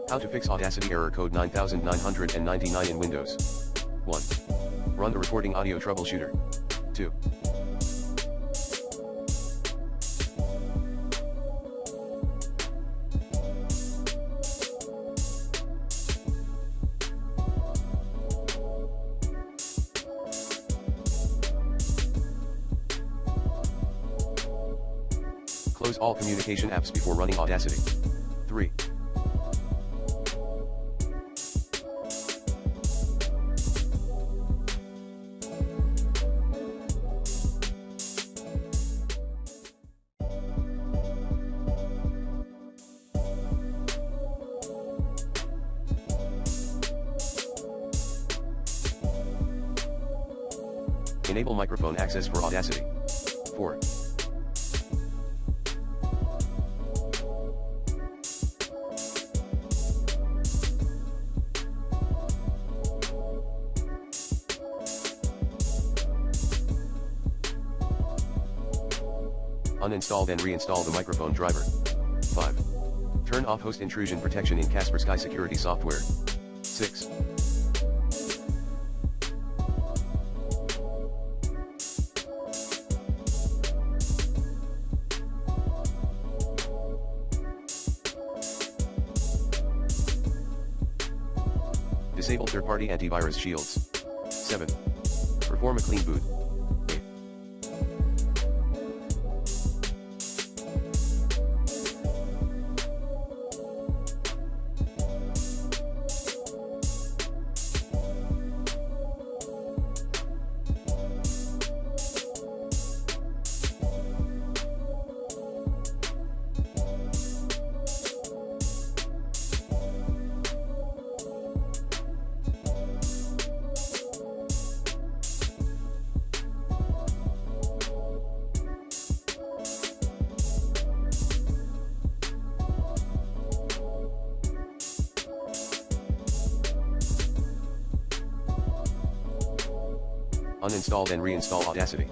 How to fix Audacity error code 9999 in Windows. 1. Run the recording audio troubleshooter. 2. Close all communication apps before running Audacity. 3. Enable microphone access for Audacity. 4. Uninstall then reinstall the microphone driver. 5. Turn off host intrusion protection in Kaspersky security software. 6. Disable third-party antivirus shields. 7. Perform a clean boot. 8. Uninstall then reinstall Audacity.